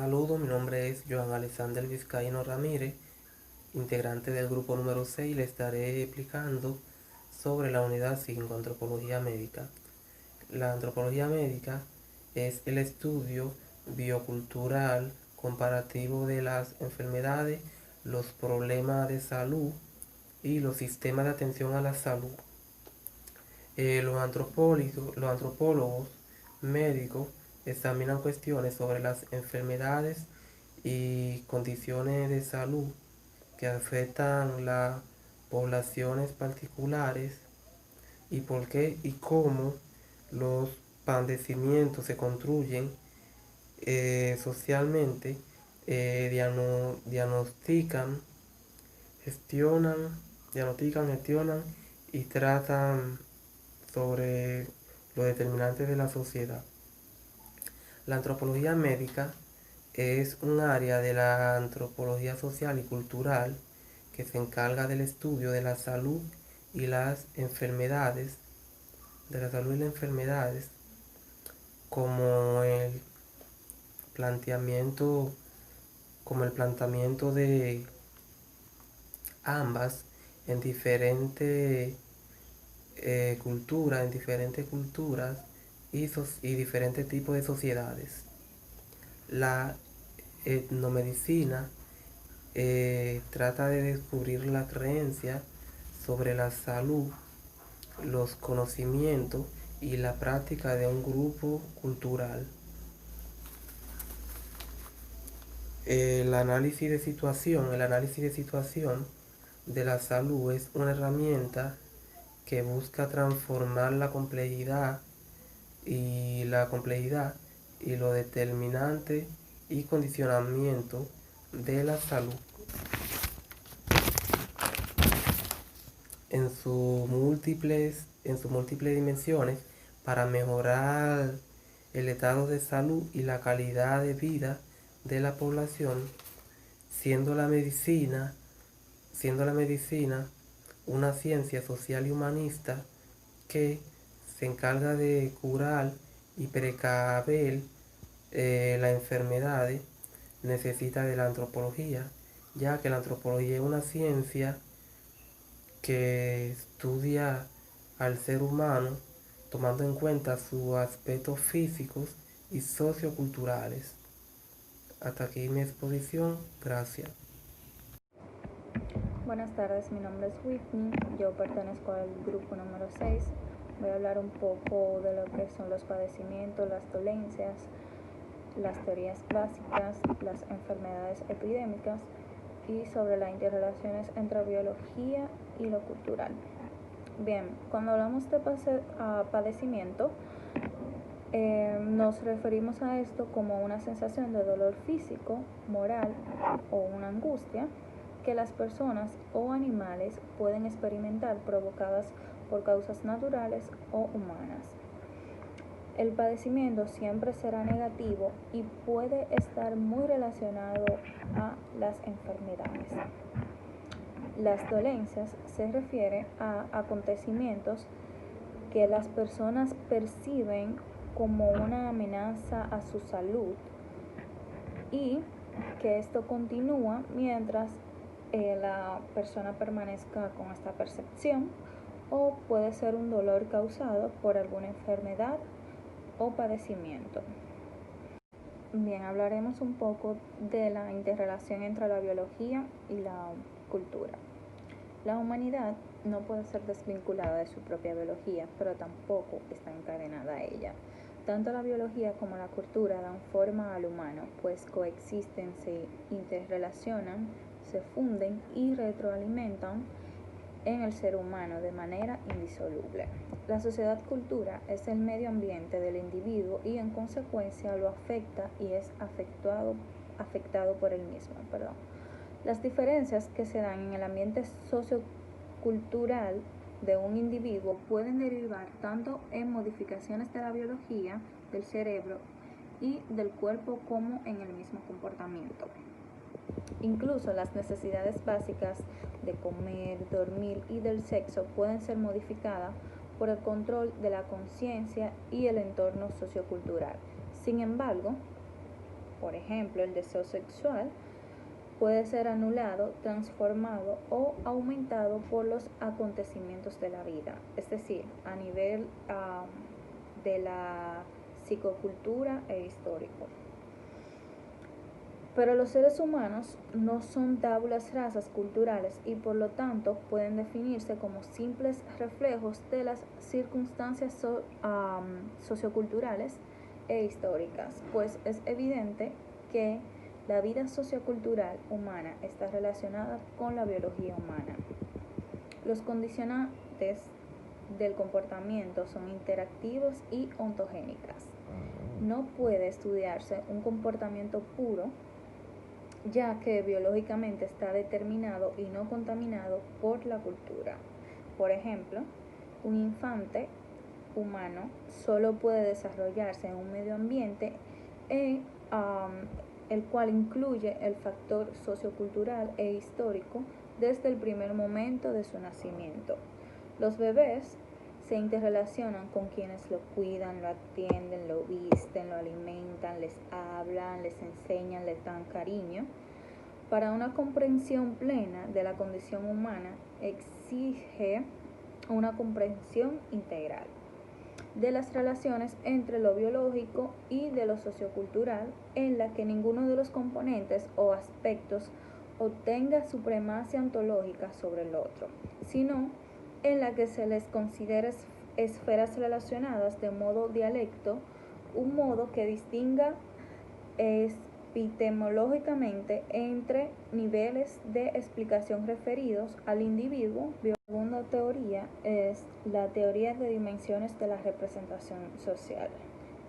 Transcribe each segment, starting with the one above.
Saludos, mi nombre es Joan Alexander Vizcaíno Ramírez, integrante del grupo número 6. Le estaré explicando sobre la unidad 5, Antropología Médica. La antropología médica es el estudio biocultural comparativo de las enfermedades, los problemas de salud y los sistemas de atención a la salud. Los antropólogos médicos examinan cuestiones sobre las enfermedades y condiciones de salud que afectan las poblaciones particulares y por qué y cómo los padecimientos se construyen socialmente, diagnostican, gestionan, gestionan y tratan sobre los determinantes de la sociedad. La antropología médica es un área de la antropología social y cultural que se encarga del estudio de la salud y las enfermedades, como el planteamiento, como el planteamiento de ambas en diferentes culturas y diferentes tipos de sociedades. La etnomedicina trata de descubrir la creencia sobre la salud, los conocimientos y la práctica de un grupo cultural. El análisis de situación de la salud es una herramienta que busca transformar la complejidad y lo determinante y condicionamiento de la salud en sus múltiples dimensiones para mejorar el estado de salud y la calidad de vida de la población, siendo la medicina, siendo la medicina una ciencia social y humanista que se encarga de curar y precaver las enfermedades, necesita de la antropología, ya que la antropología es una ciencia que estudia al ser humano tomando en cuenta sus aspectos físicos y socioculturales. Hasta aquí mi exposición. Gracias. Buenas tardes, mi nombre es Whitney, yo pertenezco al grupo número 6. Voy a hablar un poco de lo que son los padecimientos, las dolencias, las teorías clásicas, las enfermedades epidémicas y sobre las interrelaciones entre biología y lo cultural. Bien, cuando hablamos de padecimiento, nos referimos a esto como una sensación de dolor físico, moral o una angustia que las personas o animales pueden experimentar provocadas por causas naturales o humanas. El padecimiento siempre será negativo y puede estar muy relacionado a las enfermedades. Las dolencias se refiere a acontecimientos que las personas perciben como una amenaza a su salud y que esto continúa mientras la persona permanezca con esta percepción, o puede ser un dolor causado por alguna enfermedad o padecimiento. Bien, hablaremos un poco de la interrelación entre la biología y la cultura. La humanidad no puede ser desvinculada de su propia biología, pero tampoco está encadenada a ella. Tanto la biología como la cultura dan forma al humano, pues coexisten, se interrelacionan, se funden y retroalimentan en el ser humano de manera indisoluble. La sociedad-cultura es el medio ambiente del individuo y en consecuencia lo afecta y es afectado por él mismo. Las diferencias que se dan en el ambiente sociocultural de un individuo pueden derivar tanto en modificaciones de la biología, del cerebro y del cuerpo como en el mismo comportamiento. Incluso las necesidades básicas de comer, dormir y del sexo pueden ser modificadas por el control de la conciencia y el entorno sociocultural. Sin embargo, Por ejemplo, el deseo sexual puede ser anulado, transformado o aumentado por los acontecimientos de la vida, es decir, a nivel de la psicocultura e histórico. Pero los seres humanos no son tabulas rasas culturales y por lo tanto pueden definirse como simples reflejos de las circunstancias socioculturales e históricas, pues es evidente que la vida sociocultural humana está relacionada con la biología humana. Los condicionantes del comportamiento son interactivos y ontogénicas. No puede estudiarse un comportamiento puro, ya que biológicamente está determinado y no contaminado por la cultura. Por ejemplo, un infante humano solo puede desarrollarse en un medio ambiente el cual incluye el factor sociocultural e histórico desde el primer momento de su nacimiento. Los bebés se interrelacionan con quienes lo cuidan, lo atienden, lo visten, lo alimentan, les hablan, les enseñan, les dan cariño. Para una comprensión plena de la condición humana exige una comprensión integral de las relaciones entre lo biológico y de lo sociocultural, en la que ninguno de los componentes o aspectos obtenga supremacia ontológica sobre el otro, sino en la que se les considera esferas relacionadas de modo dialecto, un modo que distinga epistemológicamente entre niveles de explicación referidos al individuo. La segunda teoría es la teoría de dimensiones de la representación social.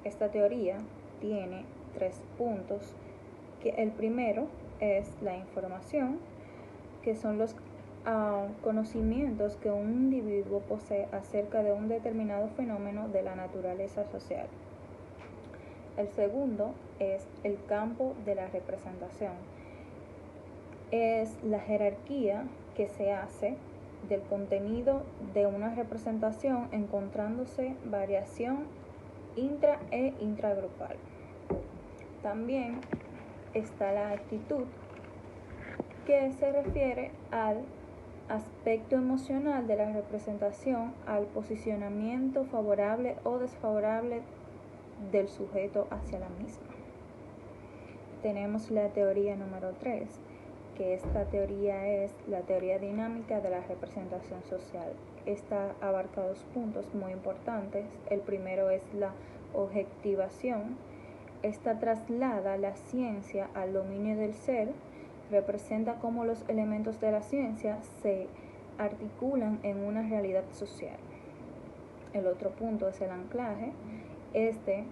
Esta teoría tiene 3 puntos, que el primero es la información, que son los conocimientos que un individuo posee acerca de un determinado fenómeno de la naturaleza social. El segundo es el campo de la representación. Es la jerarquía que se hace del contenido de una representación, encontrándose variación intra e intragrupal. También está la actitud, que se refiere al aspecto emocional de la representación, al posicionamiento favorable o desfavorable del sujeto hacia la misma. Tenemos la teoría número 3, que esta teoría es la teoría dinámica de la representación social. Esta abarca 2 puntos muy importantes. El primero es la objetivación. Esta traslada la ciencia al dominio del ser, representa cómo los elementos de la ciencia se articulan en una realidad social. El otro punto es el anclaje. Este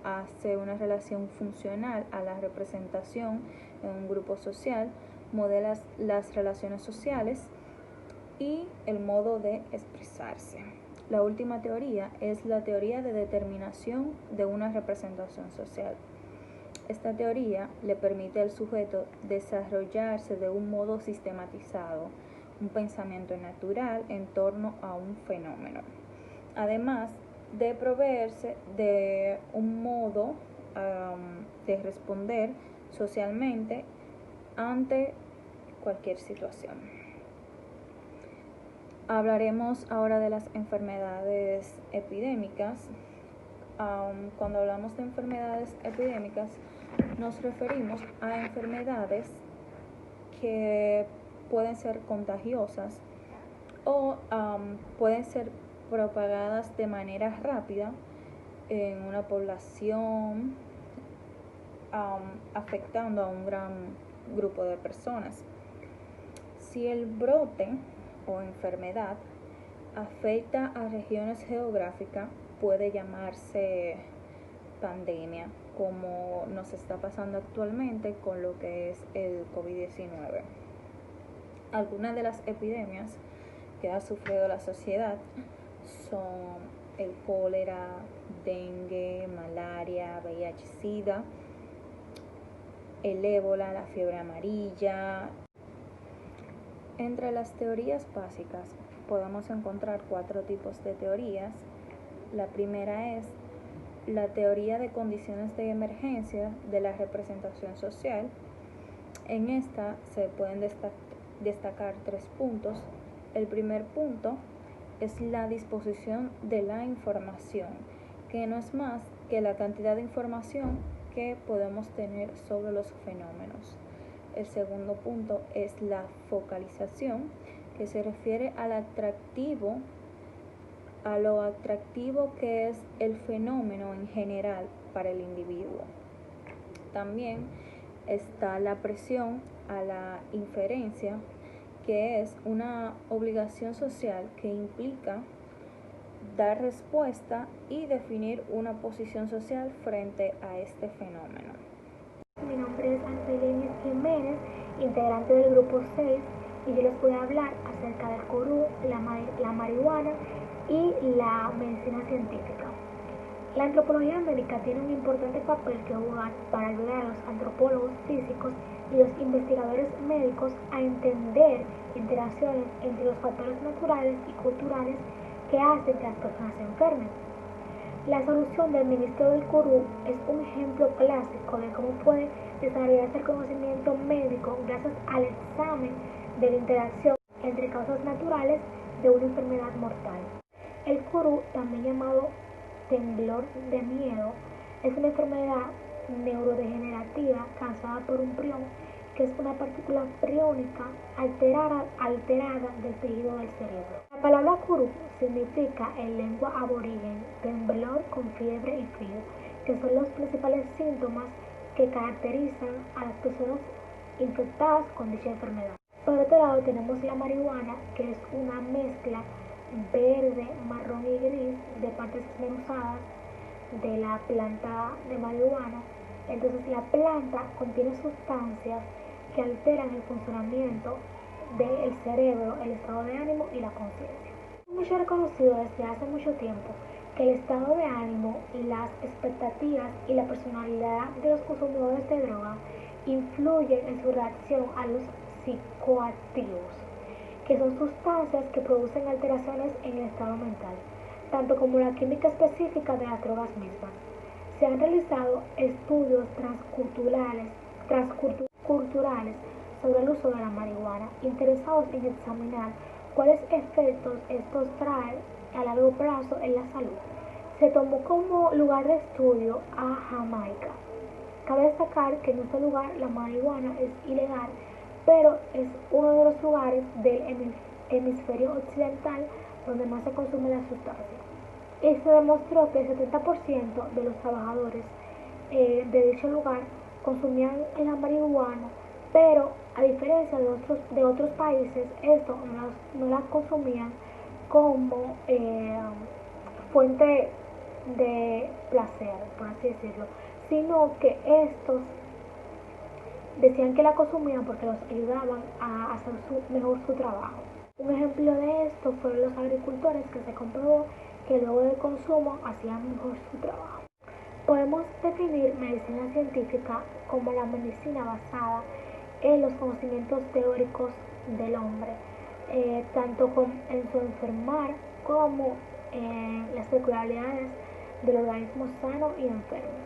hace una relación funcional a la representación en un grupo social, modela las relaciones sociales y el modo de expresarse. La última teoría es la teoría de determinación de una representación social. Esta teoría le permite al sujeto desarrollarse de un modo sistematizado, un pensamiento natural en torno a un fenómeno, además de proveerse de un modo de responder socialmente ante cualquier situación. Hablaremos ahora de las enfermedades epidémicas. Cuando hablamos de enfermedades epidémicas, nos referimos a enfermedades que pueden ser contagiosas o pueden ser propagadas de manera rápida en una población, afectando a un gran grupo de personas. Si el brote o enfermedad afecta a regiones geográficas, puede llamarse pandemia, como nos está pasando actualmente con lo que es el COVID-19. Algunas de las epidemias que ha sufrido la sociedad son el cólera, dengue, malaria, VIH-Sida, el ébola, la fiebre amarilla. Entre las teorías básicas podemos encontrar 4 tipos de teorías. La primera es la teoría de condiciones de emergencia de la representación social. En esta se pueden destacar 3 puntos. El primer punto es la disposición de la información, que no es más que la cantidad de información que podemos tener sobre los fenómenos. El segundo punto es la focalización, que se refiere a lo atractivo que es el fenómeno en general para el individuo. También está la presión a la inferencia, que es una obligación social que implica dar respuesta y definir una posición social frente a este fenómeno. Mi nombre es Angelina Jiménez, integrante del grupo 6, y yo les voy a hablar acerca del curú, la marihuana y la medicina científica. La antropología médica tiene un importante papel que jugar para ayudar a los antropólogos físicos y los investigadores médicos a entender interacciones entre los factores naturales y culturales que hacen que las personas se enfermen. La solución del ministro del Curú es un ejemplo clásico de cómo puede desarrollarse el conocimiento médico gracias al examen de la interacción entre causas naturales de una enfermedad mortal. El Curú, también llamado temblor de miedo, es una enfermedad neurodegenerativa causada por un prión, que es una partícula priónica alterada del tejido del cerebro. La palabra Curú significa en lengua aborigen temblor con fiebre y frío, que son los principales síntomas que caracterizan a las personas infectadas con dicha enfermedad. Por otro lado tenemos la marihuana, que es una mezcla verde, marrón y gris de partes desmenuzadas de la planta de marihuana. Entonces la planta contiene sustancias que alteran el funcionamiento del cerebro, el estado de ánimo y la conciencia. Es mucho reconocido desde hace mucho tiempo que el estado de ánimo, las expectativas y la personalidad de los consumidores de droga influyen en su reacción a los psicoactivos, que son sustancias que producen alteraciones en el estado mental, tanto como la química específica de las drogas mismas. Se han realizado estudios transculturales sobre el uso de la marihuana, interesados en examinar cuáles efectos estos traen a largo plazo en la salud. Se tomó como lugar de estudio a Jamaica. Cabe destacar que en este lugar la marihuana es ilegal, pero es uno de los lugares del hemisferio occidental donde más se consume la sustancia. Y se demostró que el 70% de los trabajadores de dicho lugar consumían la marihuana, pero a diferencia de otros países, esto no la consumían como fuente de placer, por así decirlo, sino que estos decían que la consumían porque los ayudaban a hacer mejor su trabajo. Un ejemplo de esto fueron los agricultores, que se comprobó que luego del consumo hacían mejor su trabajo. Podemos definir medicina científica como la medicina basada en los conocimientos teóricos del hombre, tanto en su enfermar como en las peculiaridades del organismo sano y enfermo.